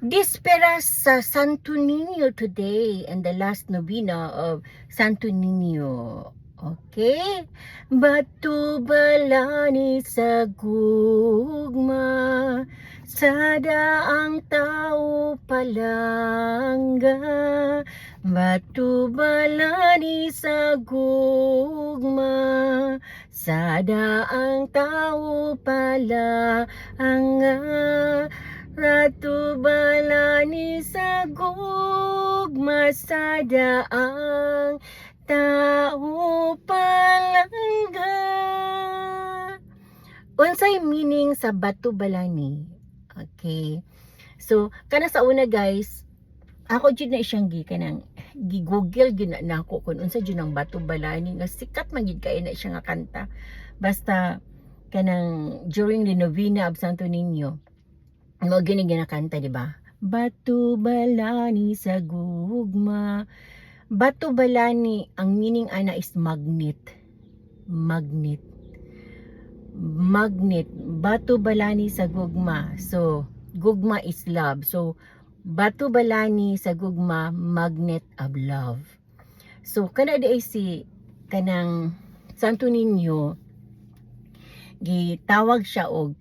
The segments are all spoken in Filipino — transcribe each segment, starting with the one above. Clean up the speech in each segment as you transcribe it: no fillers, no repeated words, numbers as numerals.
Disperas sa Santo Niño today and the last novena of Santo Niño. Okay? Batu balani sa gugma, sa daang tao palangga. Batu balani sa gugma, sa daang tao palangga. Ratu balani sa gugma, sa daang tao palangga. Unsay meaning sa batu balani? Okay. So, kana sa una guys, ako jud na siyang kanang gi-google gyud na ako kung unsa jud ang batu balani, nga sikat man gid kay na siya nga kanta. Basta kanang during the novena of Santo Niño, mo gini ginakanta, di ba? Batu balani sa gugma. Batu balani, ang meaning ana is magnet. Magnet. Magnet. Batu balani sa gugma. So, gugma is love. So, batu balani sa gugma, magnet of love. So, kana di si kanang Santo Niño, gitawag siya og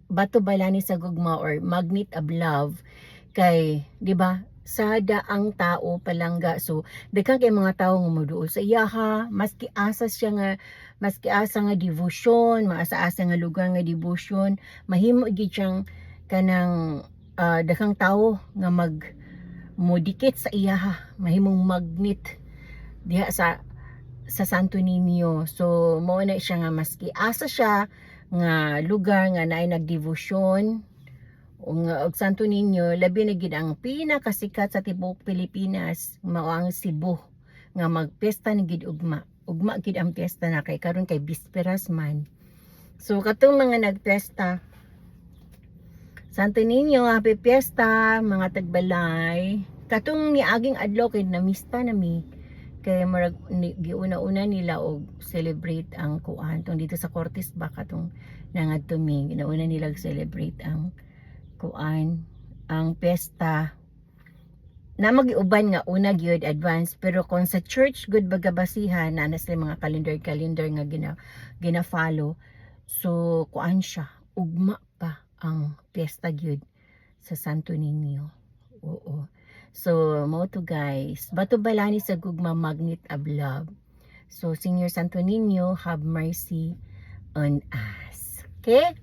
batu balani sa gugma or magnet of love kay, di ba, sa daang tao palangga. So daghang kay mga tawo nga moduol sa iyaha, maski asa siya nga, maski asa nga devotion, maasa-asa nga lugar nga devotion, mahimo gid siyang kanang daghang tawo nga modikit sa iyaha, mahimong magnet diha sa Santo Niño. So mao na siya nga maski asa siya nga lugar nga naay nagdevosyon og Santo Niño, labi na gid ang pinakasikat sa tibuok Pilipinas mao ang Cebu, nga magpesta ni gid ugma gid ang piyesta na kay karon kay bisperas man. So katong mga nagpesta Santo Niño, happy piyesta mga tagbalay. Katong niaging adlaw kay namista nami kay marag giuna-una nila og celebrate ang kuan tong dito sa Cortes ba katong nangadto mi, ginauna nila celebrate ang kuan, ang pesta na magiuban nga una gyud advance, pero kung sa church good baga basihan na sila mga calendar nga gina-follow. So kuan siya, ugma pa ang pesta gyud sa Santo Niño. Oo. So, mo to guys, batu balani sa gugma, magnet of love. So, Senior Santo Niño, have mercy on us. Okay?